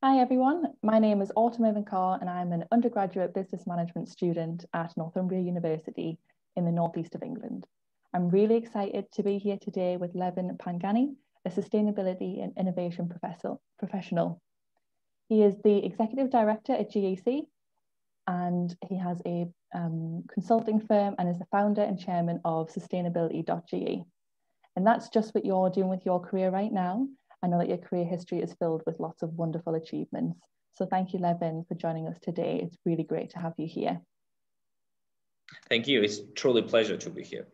Hi everyone, my name is Autumn Irving-Carr and I'm an undergraduate business management student at Northumbria University in the northeast of England. I'm really excited to be here today with Levan Pangani, a sustainability and innovation professional. He is the executive director at GEC and he has a consulting firm and is the founder and chairman of Sustainability.ge. And that's just what you're doing with your career right now. I know that your career history is filled with lots of wonderful achievements. So thank you, Levan, for joining us today. It's really great to have you here. Thank you. It's truly a pleasure to be here.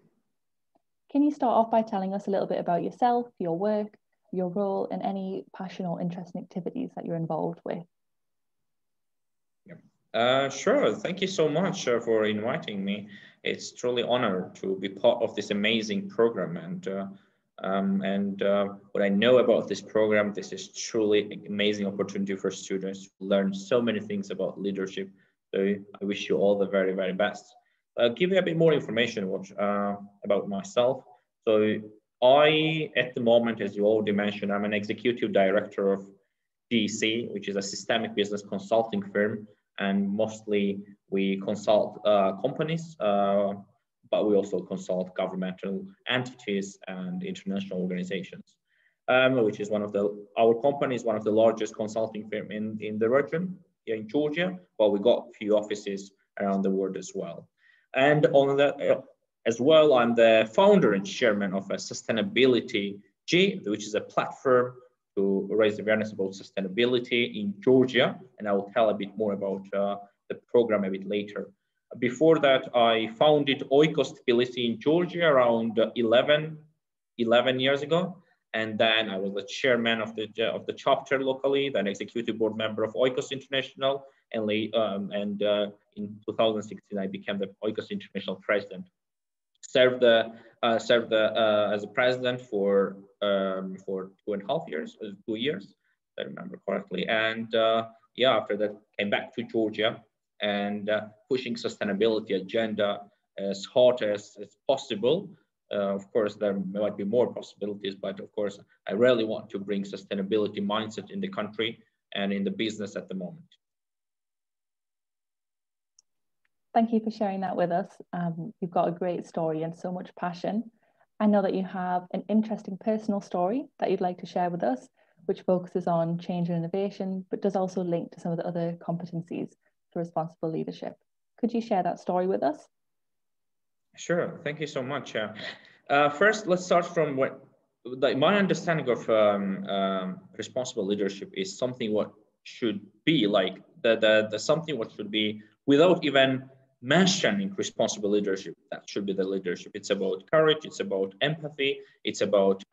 Can you start off by telling us a little bit about yourself, your work, your role, and any passion or interesting activities that you're involved with? Sure. Thank you so much for inviting me. It's truly an honor to be part of this amazing program. And what I know about this program, this is truly an amazing opportunity for students to learn so many things about leadership. So I wish you all the very, very best. I'll give you a bit more information about myself. So at the moment, as you already mentioned, I'm an executive director of GEC, which is a systemic business consulting firm. And mostly we consult companies, but we also consult governmental entities and international organizations, which is our company is one of the largest consulting firm in the region here in Georgia, but we got a few offices around the world as well. And on that as well, I'm the founder and chairman of Sustainability.ge, which is a platform to raise awareness about sustainability in Georgia. And I will tell a bit more about the program a bit later. Before that, I founded Oikos Tbilisi in Georgia around 11 years ago. And then I was the chairman of the chapter locally, then executive board member of Oikos International. And in 2016, I became the Oikos International president. Served as a president for 2.5 years, 2 years, if I remember correctly. And after that, came back to Georgia and pushing sustainability agenda as hard as possible. Of course, there might be more possibilities, but of course, I really want to bring sustainability mindset in the country and in the business at the moment. Thank you for sharing that with us. You've got a great story and so much passion. I know that you have an interesting personal story that you'd like to share with us, which focuses on change and innovation, but does also link to some of the other competencies for responsible leadership. Could you share that story with us? Sure, thank you so much. First, let's start from my understanding of responsible leadership is something what should be like the something what should be without even mentioning responsible leadership. That should be the leadership. It's about courage, it's about empathy, it's about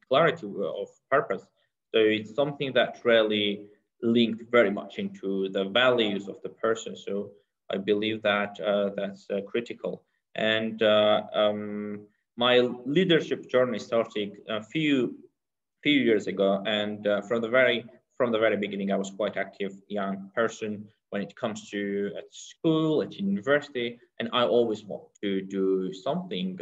clarity of purpose. So it's something that really linked very much into the values of the person. So I believe that that's critical. And my leadership journey started a few years ago, and from the very beginning, I was quite active young person when it comes to at school, at university, and I always want to do something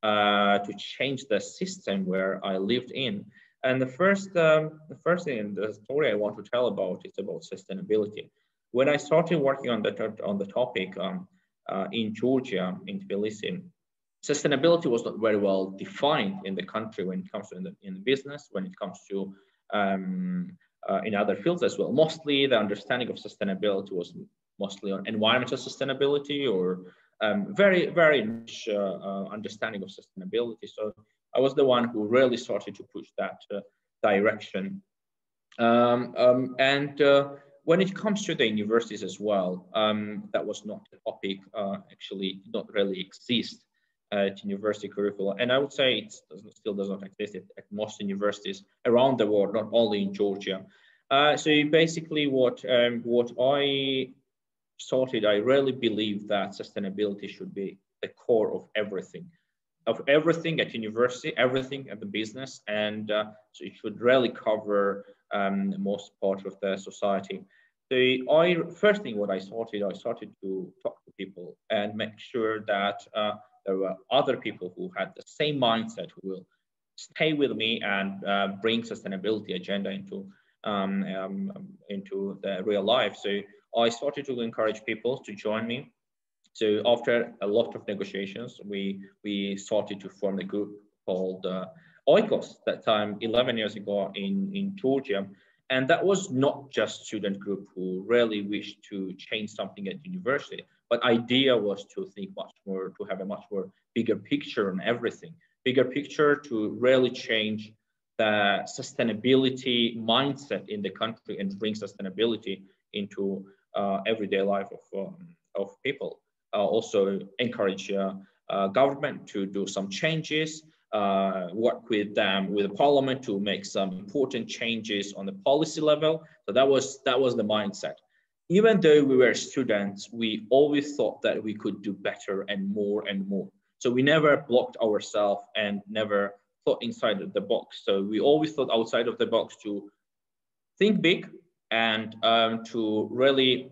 to change the system where I lived in. And the first thing, the story I want to tell about is about sustainability. When I started working on the topic in Georgia, in Tbilisi, sustainability was not very well defined in the country when it comes to in the business, when it comes to in other fields as well. Mostly the understanding of sustainability was mostly on environmental sustainability or very, very much understanding of sustainability. So I was the one who really started to push that direction. When it comes to the universities as well, that was not a topic, actually not really exist at university curricula. And I would say it still does not exist at most universities around the world, not only in Georgia. So basically what I started, I really believe that sustainability should be the core of everything at university, everything at the business. And so it should really cover most part of the society. So first thing what I started to talk to people and make sure that there were other people who had the same mindset who will stay with me and bring sustainability agenda into into the real life. So I started to encourage people to join me. So after a lot of negotiations, we started to form a group called Oikos that time 11 years ago in Georgia. And that was not just student group who really wished to change something at university, but idea was to think much more, to have a much more bigger picture on everything, bigger picture to really change the sustainability mindset in the country and bring sustainability into everyday life of people. Also encourage government to do some changes, work with them, with the parliament to make some important changes on the policy level. So that was the mindset. Even though we were students, we always thought that we could do better and more and more. So we never blocked ourselves and never thought inside of the box. So we always thought outside of the box to think big and to really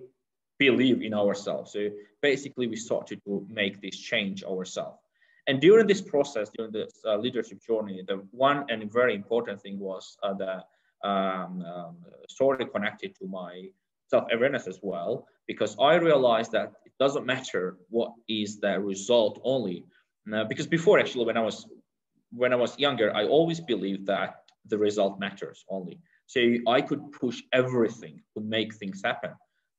believe in ourselves. So basically, we started to make this change ourselves. And during this process, during this leadership journey, the one and very important thing was the story connected to my self-awareness as well, because I realized that it doesn't matter what is the result only. Because before, actually, when I was younger, I always believed that the result matters only. So I could push everything to make things happen.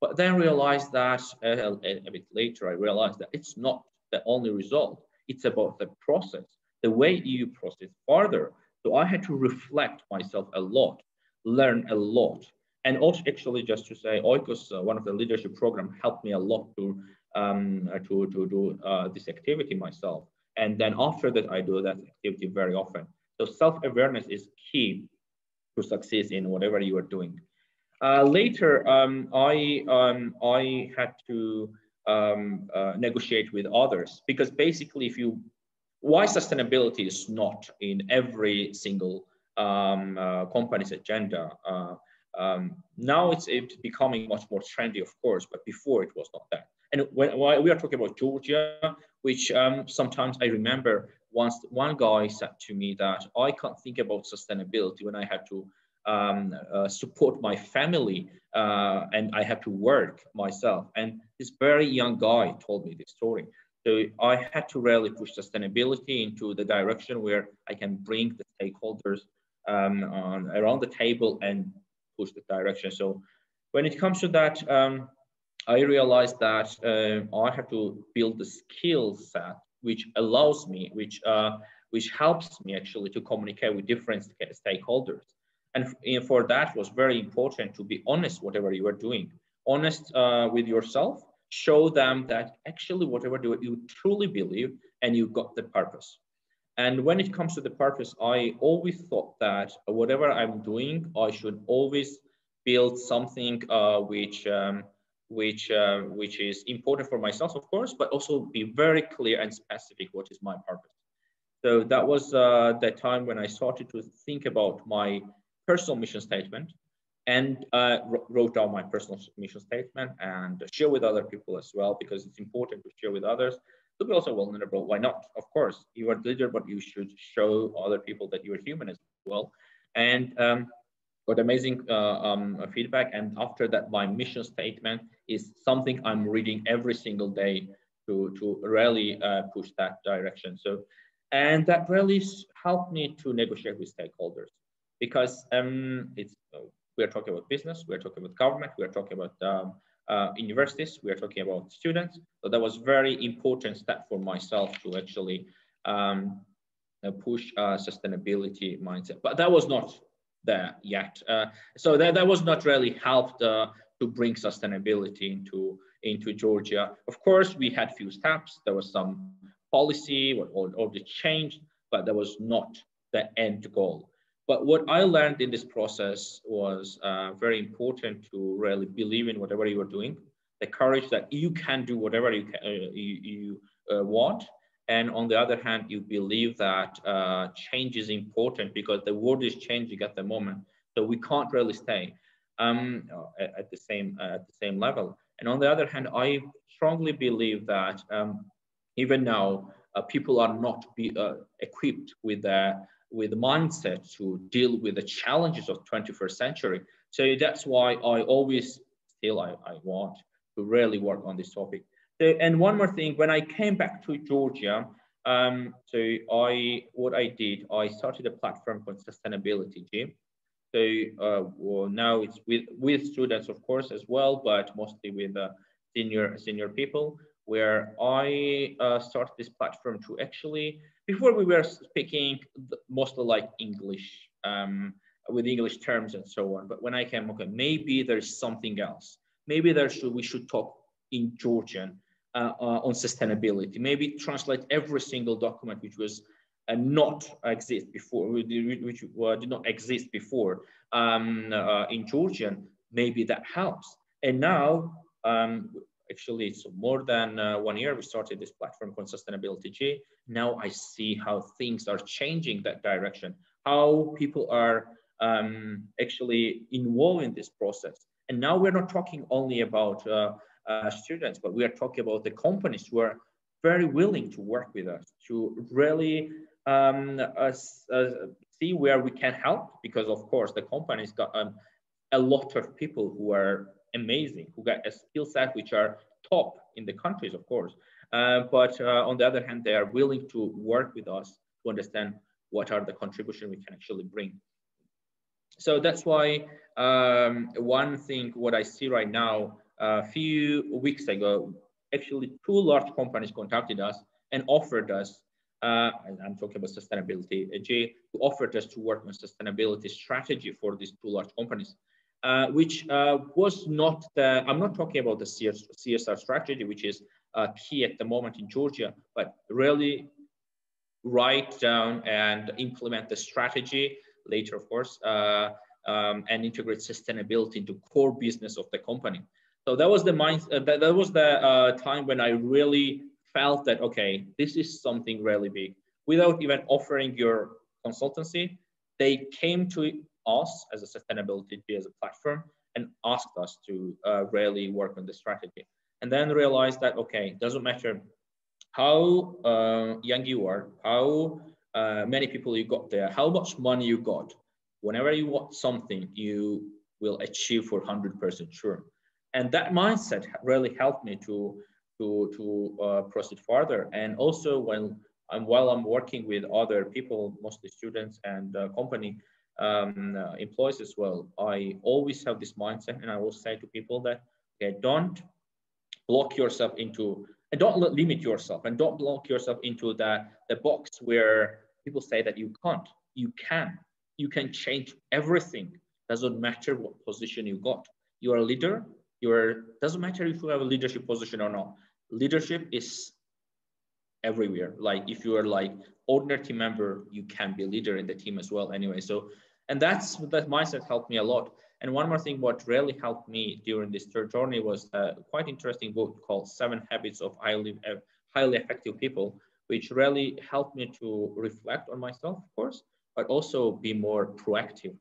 But then realized that a bit later, I realized that it's not the only result. It's about the process, the way you process further. So I had to reflect myself a lot, learn a lot. And also actually just to say, Oikos, one of the leadership program, helped me a lot to do this activity myself. And then after that, I do that activity very often. So self-awareness is key to success in whatever you are doing. Later, I had to negotiate with others, because basically, why sustainability is not in every single company's agenda. Now it's becoming much more trendy, of course, but before it was not that. And when we are talking about Georgia, which sometimes I remember once one guy said to me that I can't think about sustainability when I had to support my family and I have to work myself. And this very young guy told me this story. So I had to really push sustainability into the direction where I can bring the stakeholders around the table and push the direction. So when it comes to that, I realized that I have to build the skill set which allows me, which helps me actually to communicate with different stakeholders. And for that was very important to be honest whatever you are doing, honest with yourself, show them that actually whatever you truly believe and you got the purpose. And when it comes to the purpose, I always thought that whatever I'm doing, I should always build something which is important for myself, of course, but also be very clear and specific what is my purpose. So that was the time when I started to think about my personal mission statement and wrote down my personal mission statement and share with other people as well, because it's important to share with others to be also vulnerable. Why not? Of course, you are the leader, but you should show other people that you are human as well. And got amazing feedback. And after that, my mission statement is something I'm reading every single day to really push that direction. So, and that really helped me to negotiate with stakeholders, because we're talking about business, we're talking about government, we're talking about universities, we're talking about students. So that was very important step for myself to actually push sustainability mindset. But that was not there yet. So that was not really helped to bring sustainability into Georgia. Of course, we had few steps. There was some policy or the change, but that was not the end goal. But what I learned in this process was very important to really believe in whatever you are doing, the courage that you can do whatever you want. And on the other hand, you believe that change is important because the world is changing at the moment. So we can't really stay at the same level. And on the other hand, I strongly believe that even now, people are not equipped with the with mindset to deal with the challenges of 21st century. So that's why I always I want to really work on this topic. So, and one more thing, when I came back to Georgia, what I did, I started a platform called Sustainability.ge. So well, now it's with students, of course, as well, but mostly with senior people, where I started this platform to actually, before we were speaking mostly like English, with English terms and so on. But when I came, okay, maybe there's something else. Maybe we should talk in Georgian on sustainability. Maybe translate every single document which was not exist before, which did not exist before in Georgian. Maybe that helps. And now, actually, it's more than 1 year we started this platform called Sustainability.ge. Now I see how things are changing that direction, how people are actually involved in this process. And now we're not talking only about students, but we are talking about the companies who are very willing to work with us to really see where we can help, because of course the company's got a lot of people who are amazing, who got a skill set which are top in the countries, of course, but on the other hand, they are willing to work with us to understand what are the contribution we can actually bring. So that's why one thing what I see right now, a few weeks ago, actually 2 large companies contacted us and offered us, and I'm talking about Sustainability.ge, who offered us to work on sustainability strategy for these 2 large companies, which was not the, I'm not talking about the CSR strategy, which is key at the moment in Georgia, but really write down and implement the strategy later, of course, and integrate sustainability into core business of the company. So that was the that was the time when I really felt that, okay, this is something really big. Without even offering your consultancy, they came to us as a Sustainability.ge as a platform and asked us to really work on the strategy. And then realized that, okay, doesn't matter how young you are, how many people you got there, how much money you got, whenever you want something, you will achieve for 100% sure. And that mindset really helped me to proceed further. And also while I'm working with other people, mostly students and company employees as well, I always have this mindset, and I will say to people that, okay, don't block yourself into, and don't limit yourself, and don't block yourself into the box where people say that you can't. You can change everything. Doesn't matter what position you got. You are a leader. Doesn't matter if you have a leadership position or not. Leadership is everywhere. Like if you are like ordinary team member, you can be a leader in the team as well anyway. So, and that mindset helped me a lot. And one more thing, what really helped me during this third journey was a quite interesting book called 7 Habits of Highly Effective People, which really helped me to reflect on myself, of course, but also be more proactive.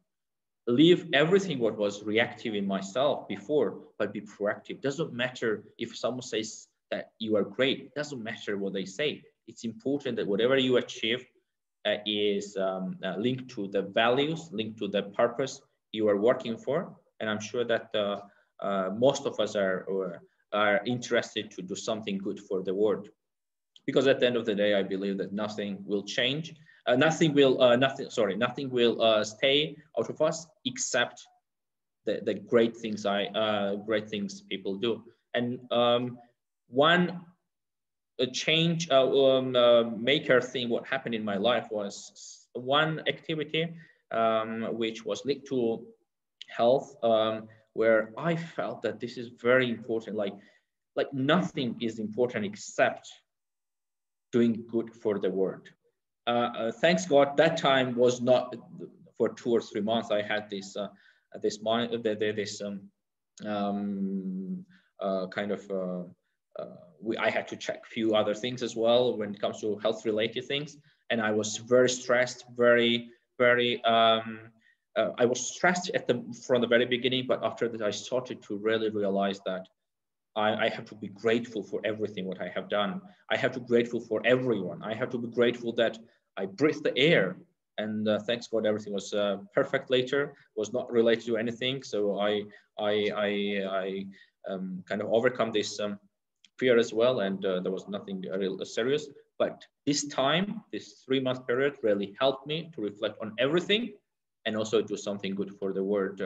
Leave everything what was reactive in myself before, but be proactive. Doesn't matter if someone says that you are great. Doesn't matter what they say. It's important that whatever you achieve is linked to the values, linked to the purpose you are working for. And I'm sure that most of us are interested to do something good for the world. Because at the end of the day, I believe that nothing will change. Nothing will stay out of us except the great things people do. And one change maker thing what happened in my life was one activity which was linked to health, where I felt that this is very important. Like nothing is important except doing good for the world. Thanks God, that time was not for 2 or 3 months. I had this I had to check a few other things as well when it comes to health related things, and I was very stressed, very I was stressed from the very beginning, but after that I started to really realize that I have to be grateful for everything what I have done. I have to be grateful for everyone. I have to be grateful that I breathe the air And thanks God, everything was perfect later, was not related to anything. So I kind of overcome this fear as well, and there was nothing real serious. But this time, this 3-month period really helped me to reflect on everything and also do something good for the world.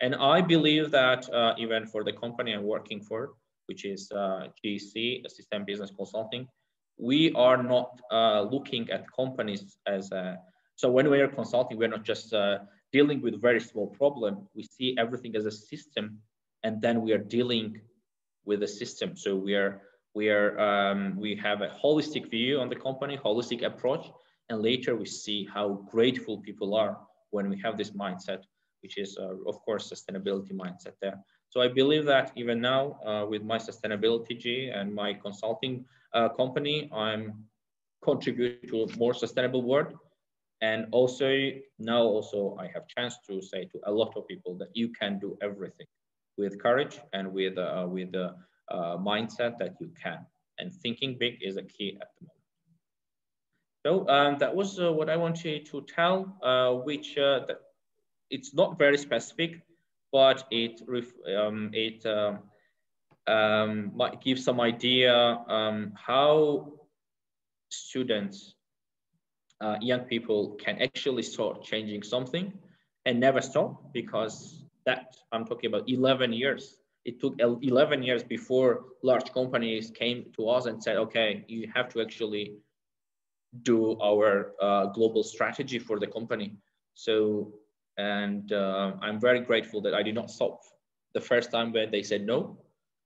And I believe that even for the company I'm working for, which is GC, System Business Consulting, we are not looking at companies as a, so when we are consulting, we're not just dealing with very small problem. We see everything as a system, and then we are dealing with the system. So we have a holistic view on the company, holistic approach, and later we see how grateful people are when we have this mindset, which is of course sustainability mindset there. So I believe that even now with my Sustainability.ge and my consulting company, I'm contributing to a more sustainable world. And also now also I have chance to say to a lot of people that you can do everything with courage and with the mindset that you can. And thinking big is a key at the moment. So that was what I wanted to tell, which it's not very specific, but it might give some idea how students, young people can actually start changing something and never stop, because that I'm talking about 11 years. It took 11 years before large companies came to us and said, okay, you have to actually do our global strategy for the company. So, and I'm very grateful that I did not stop the first time when they said no.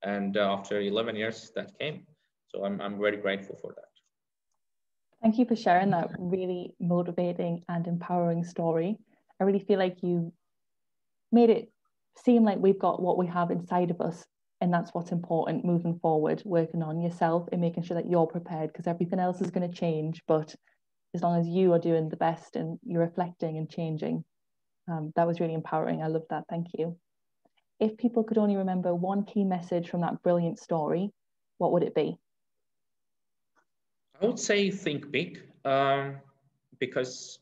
And after 11 years that came. So I'm very grateful for that. Thank you for sharing that really motivating and empowering story. I really feel like you made it seem like we've got what we have inside of us, and that's what's important moving forward, working on yourself and making sure that you're prepared, because everything else is going to change. But as long as you are doing the best and you're reflecting and changing, that was really empowering. I love that. Thank you. If people could only remember one key message from that brilliant story, what would it be? I would say think big, because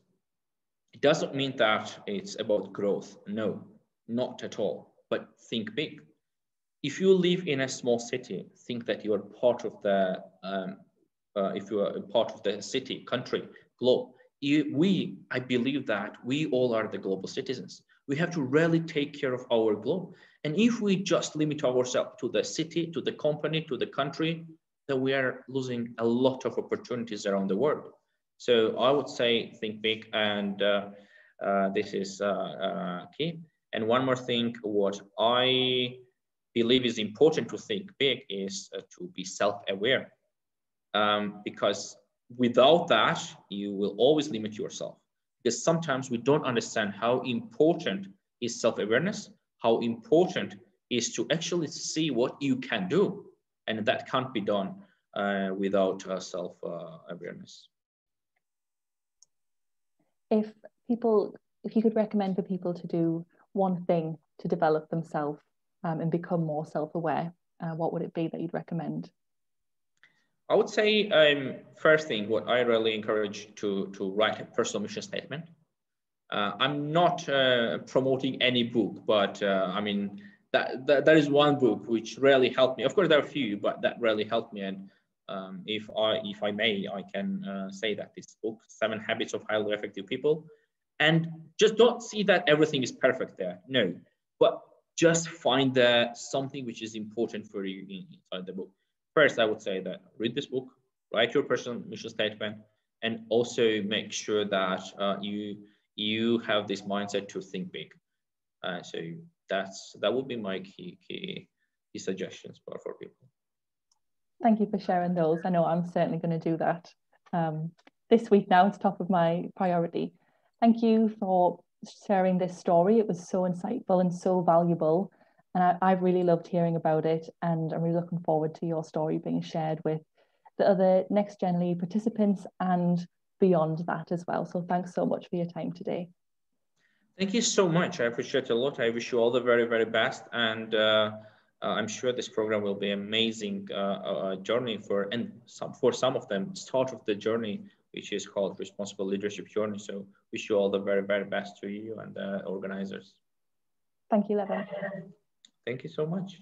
it doesn't mean that it's about growth. No, not at all. But think big. If you live in a small city, think that you are part of the, if you are a part of the city, country, globe. I believe that we all are the global citizens. We have to really take care of our globe. And if we just limit ourselves to the city, to the company, to the country, then we are losing a lot of opportunities around the world. So I would say think big, and this is key. And one more thing, what I believe is important to think big is to be self-aware, because without that, you will always limit yourself. Because sometimes we don't understand how important is self-awareness, how important is to actually see what you can do. And that can't be done without self-awareness. If you could recommend for people to do one thing to develop themselves and become more self-aware, what would it be that you'd recommend? I would say first thing, what I really encourage to write a personal mission statement. I'm not promoting any book, but I mean, that is one book which really helped me. Of course, there are a few, but that really helped me. And if I may, I can say that this book, 7 Habits of Highly Effective People, and just don't see that everything is perfect there. No, but just find something which is important for you inside the book. First, I would say that read this book, write your personal mission statement, and also make sure that you have this mindset to think big. So that would be my key suggestions for people. Thank you for sharing those. I know I'm certainly going to do that this week now. It's top of my priority. Thank you for sharing this story. It was so insightful and so valuable. And I've really loved hearing about it. And I'm really looking forward to your story being shared with the other Next Gen Lead participants and beyond that as well. So thanks so much for your time today. Thank you so much. I appreciate it a lot. I wish you all the very, very best. And I'm sure this program will be an amazing journey for some of them, start of the journey which is called Responsible Leadership Journey. So wish you all the very, very best to you and the organizers. Thank you, Levan. Thank you so much.